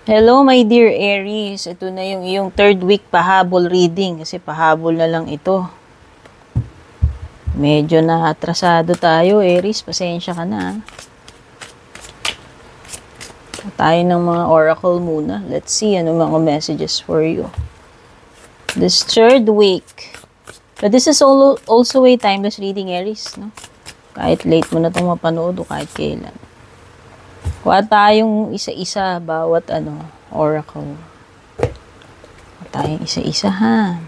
Hello, my dear Aries. Ito na yung iyong third week pahabol reading kasi pahabol na lang ito. Medyo na atrasado tayo, Aries. Pasensya ka na. Tayo ng mga oracle muna. Let's see ano mga messages for you. This third week. But this is also a timeless reading, Aries. No? Kahit late mo na itong mapanood o kahit kailan. Kuha tayong isa-isa bawat oracle. Kuha tayong isa-isa ha.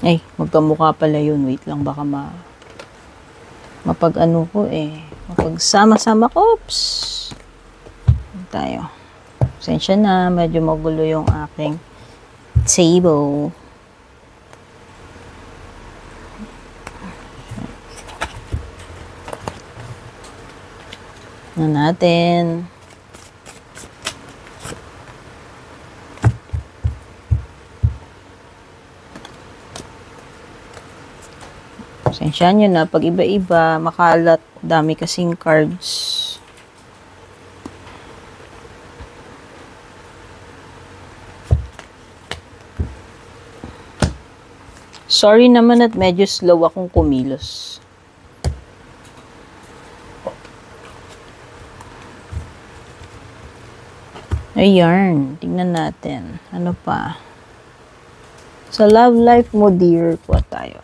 Ay, magkamukha pala yun. Wait lang, baka mapag-ano ko mapagsama-sama ko. Oops. Tayo. Pasensya na, medyo magulo yung aking table. Na natin. Pasensya nyo na, pag iba-iba, makalat, dami kasing cards. Sorry naman at medyo slow akong kumilos. Ayan, tingnan natin. Ano pa? Sa love life mo, dear, kuha tayo.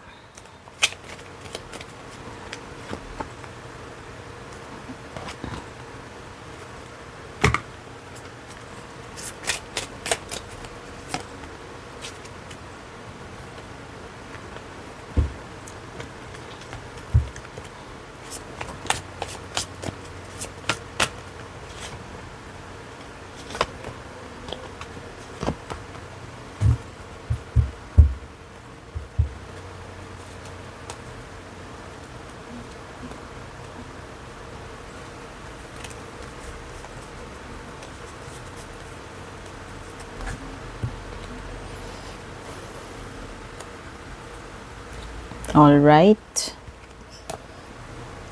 All right.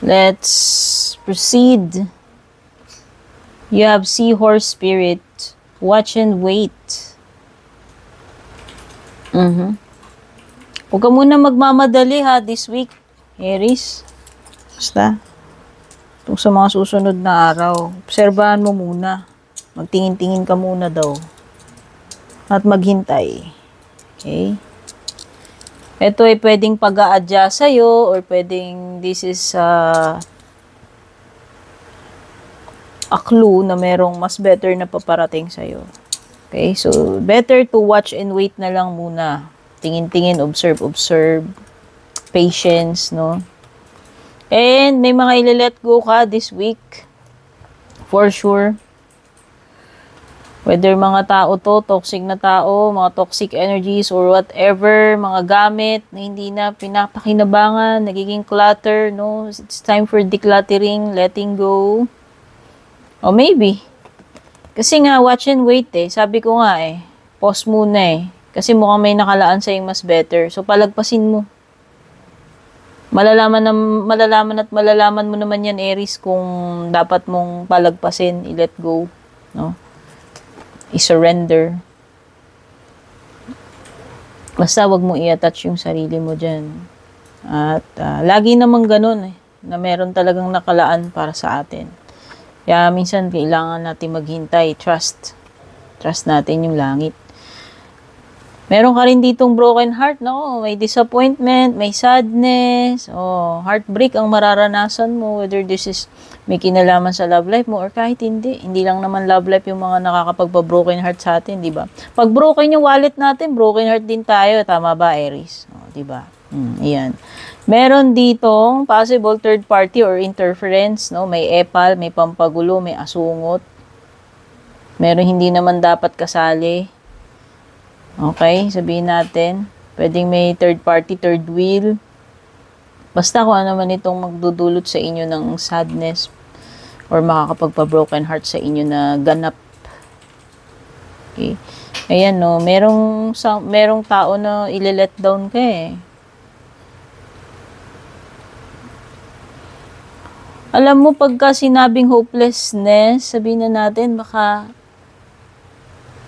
Let's proceed. You have seahorse spirit. Watch and wait. Huwag ka muna magmamadali ha this week, Aries. Basta. Itong sa mga susunod na araw. Obserbahan mo muna. Magtingin-tingin ka muna daw. At maghintay. Okay? Ito ay pwedeng pag-a-adjust sa'yo or pwedeng this is a clue na merong mas better na paparating sa'yo. Okay? So, better to watch and wait na lang muna. Tingin-tingin, observe. Patience, no? And may mga ile-let go ka this week. For sure. Whether mga tao to, toxic na tao, mga toxic energies or whatever, mga gamit na hindi na pinapakinabangan, nagiging clutter, no? It's time for decluttering, letting go. O maybe. Kasi nga, watch and wait Sabi ko nga pause muna Kasi mukhang may nakalaan sa'yo mas better. So, palagpasin mo. Malalaman mo naman yan, Aries, kung dapat mong palagpasin, i-let go, no? I-surrender. Basta wag mo i-attach yung sarili mo dyan. At lagi namang ganun na meron talagang nakalaan para sa atin. Kaya minsan kailangan natin maghintay. Trust natin yung langit. Meron ka rin ditong broken heart, no? May disappointment, may sadness, heartbreak ang mararanasan mo, whether this is may kinalaman sa love life mo or kahit hindi. Hindi lang naman love life yung mga nakakapagpa-broken heart sa atin, di ba? Pag broken yung wallet natin, broken heart din tayo. Tama ba, Aries? Di ba? Ayan. Meron ditong possible third party or interference, no? May epal, may pampagulo, may asungot. Meron hindi naman dapat kasali. Okay, sabihin natin, pwedeng may third party, third wheel. Basta kung ano man itong magdudulot sa inyo ng sadness or makakapagpa-broken heart sa inyo na ganap. Okay. Ayan, no, merong tao na ile-let down ka Alam mo, pagka sinabing hopelessness, sabihin na natin, baka,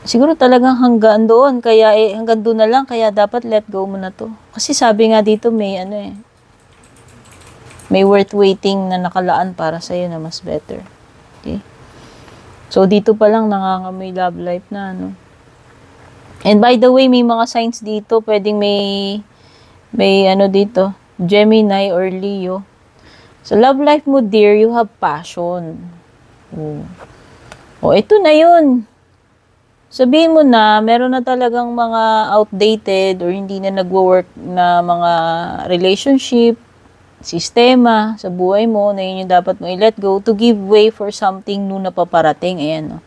siguro talagang hanggang doon, kaya hanggang doon na lang, kaya dapat let go mo na to. Kasi sabi nga dito, may may worth waiting na nakalaan para sa'yo na mas better. Okay? So, dito pa lang nangangamoy love life na, And by the way, may mga signs dito, pwedeng may dito, Gemini or Leo. So, love life mo, dear, you have passion. Ito na yun. Sabihin mo na, meron na talagang mga outdated or hindi na nagwo-work na mga relationship, sistema sa buhay mo, na yun yung dapat mo i-let go to give way for something new na paparating. Ayan,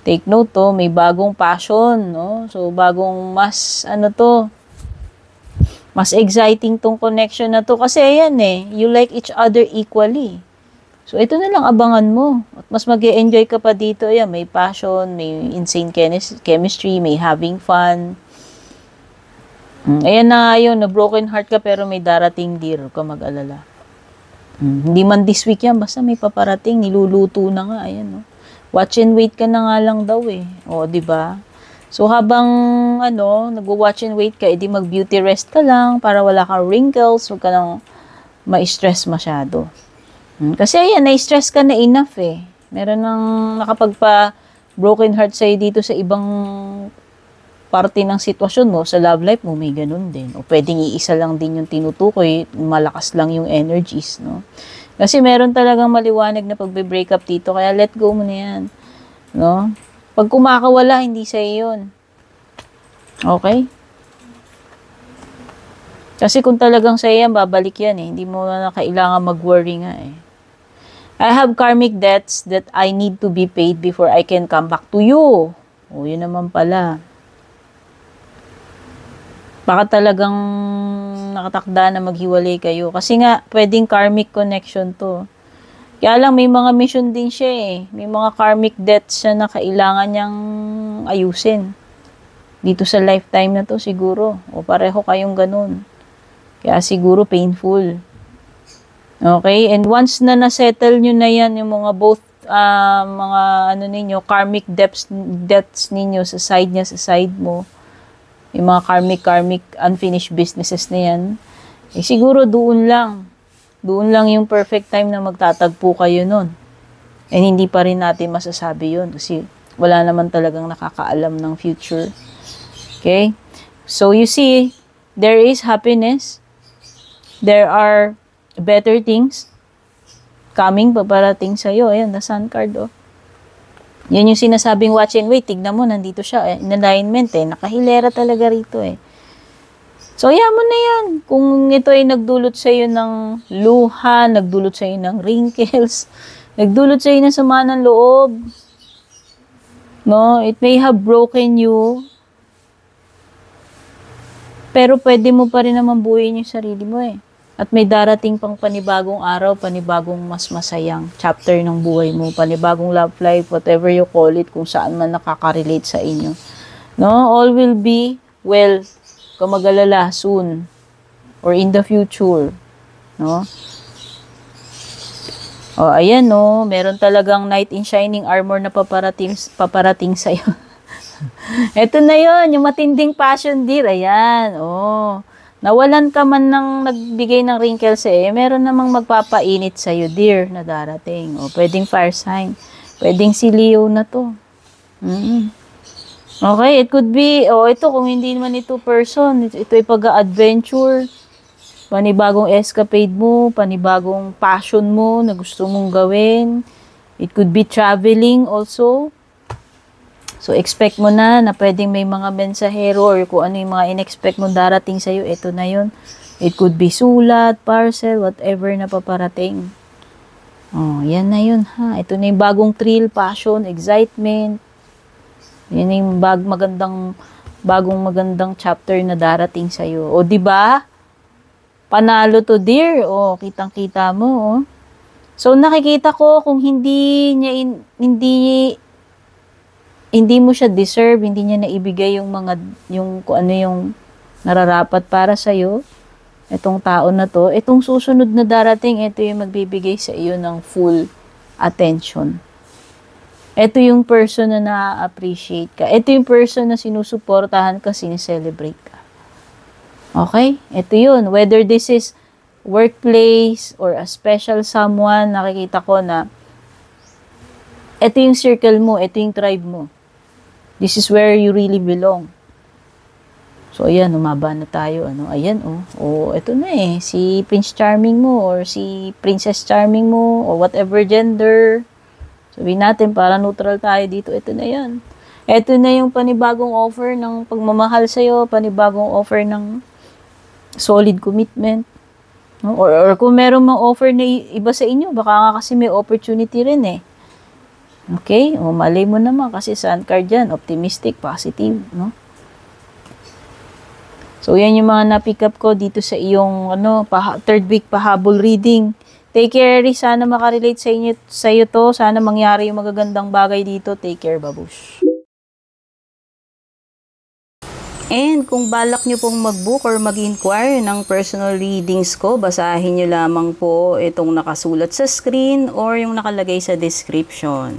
Take note, may bagong passion, So, bagong mas exciting tong connection na to. Kasi, ayan you like each other equally. So, ito na lang abangan mo. At mas mag-e-enjoy ka pa dito. Ayan, may passion, may insane chemistry, may having fun. Ayan na yun, na broken heart ka pero may darating, dear. Huwag ka mag-alala. Hindi man this week yan, basta may paparating, niluluto na nga. Ayan, Watch and wait ka na nga lang daw diba? So, habang, nagwo-watch and wait ka, edi mag-beauty rest ka lang para wala kang wrinkles, huwag ka nang ma-stress masyado. Kasi, ayan, na-stress ka na enough Meron nang nakapagpa-broken heart sa'yo dito sa ibang parte ng sitwasyon mo, sa love life mo, may ganun din. O pwedeng iisa lang din yung tinutukoy, malakas lang yung energies, Kasi meron talagang maliwanag na pagbe-break up dito, kaya let go mo na yan, Pag kumakawala, hindi sa'yo yun. Okay? Kasi kung talagang sa'yo yan, babalik yan Hindi mo na kailangan mag-worry nga I have karmic debts that I need to be paid before I can come back to you. Yun naman pala. Baka talagang nakatakda na maghiwalay kayo. Kasi nga, pwedeng karmic connection to. Kaya lang, may mga mission din siya May mga karmic debts siya na kailangan niyang ayusin. Dito sa lifetime na to siguro. O pareho kayong ganun. Kaya siguro painful. Okay? And once na na-settle nyo na yan, yung mga both, ninyo, karmic debts ninyo sa side niya, sa side mo, yung mga karmic, unfinished businesses na yan, siguro doon lang yung perfect time na magtatagpo kayo nun. And hindi pa rin natin masasabi yun kasi wala naman talagang nakakaalam ng future. Okay? So, you see, there is happiness. There are better things coming, paparating sa'yo. Ayan, the sun card, Yan yung sinasabing watch and wait. Tignan mo, nandito siya. In alignment, Nakahilera talaga rito, So, yan mo na yan. Kung ito ay nagdulot sa'yo ng luha, nagdulot sa'yo ng wrinkles, nagdulot sa'yo ng sama ng loob, it may have broken you, pero pwede mo pa rin naman buuin yung sarili mo, At may darating pang panibagong araw, panibagong mas masayang chapter ng buhay mo, panibagong love life, whatever you call it, kung saan man nakaka-relate sa inyo. All will be well, kung mag-alala, soon, or in the future. Ayan, meron talagang knight in shining armor na paparating sa'yo. Ito na yon, yung matinding passion, dear. Ayan, nawalan ka man ng nagbigay ng wrinkles meron namang magpapainit sa'yo, dear, na darating. Pwedeng fire sign. Pwedeng si Leo na to. Okay, it could be, ito, kung hindi naman ito person, ito ay pag-adventure, panibagong escapade mo, panibagong passion mo na gusto mong gawin. It could be traveling also. So, expect mo na pwedeng may mga mensahero or kung ano yung mga in-expect mo darating sa'yo, ito na yun. It could be sulat, parcel, whatever na paparating. Yan na yun, Ito na yung bagong thrill, passion, excitement. Yan yung bagong magandang chapter na darating sa'yo. Diba? Panalo to, dear. Kitang-kita mo, So, nakikita ko kung hindi mo siya deserve, hindi niya naibigay yung kung ano yung nararapat para sa'yo, Itong tao na to, itong susunod na darating, ito yung magbibigay sa iyo ng full attention. Ito yung person na na-appreciate ka. Ito yung person na sinusuportahan ka, sineselebrate ka. Okay? Ito yun. Whether this is workplace or a special someone, nakikita ko na ito yung circle mo, ito yung tribe mo. This is where you really belong. So, ayan, umaba na tayo. Ano? Ayan, ito na eh. Si Prince Charming mo or si Princess Charming mo or whatever gender. Sabihin natin, para neutral tayo dito. Ito na yan. Ito na yung panibagong offer ng pagmamahal sa'yo, panibagong offer ng solid commitment. No? Or kung meron mang offer na iba sa inyo, baka nga kasi may opportunity rin eh. Okay? Malay mo naman kasi sun card yan. Optimistic, positive. No? So, yan yung mga na-pick up ko dito sa iyong third week pahabol reading. Take care, sana makarelate sa iyo to. Sana mangyari yung magagandang bagay dito. Take care, babush. And kung balak nyo pong mag-book or mag-inquire ng personal readings ko, basahin nyo lamang po itong nakasulat sa screen or yung nakalagay sa description.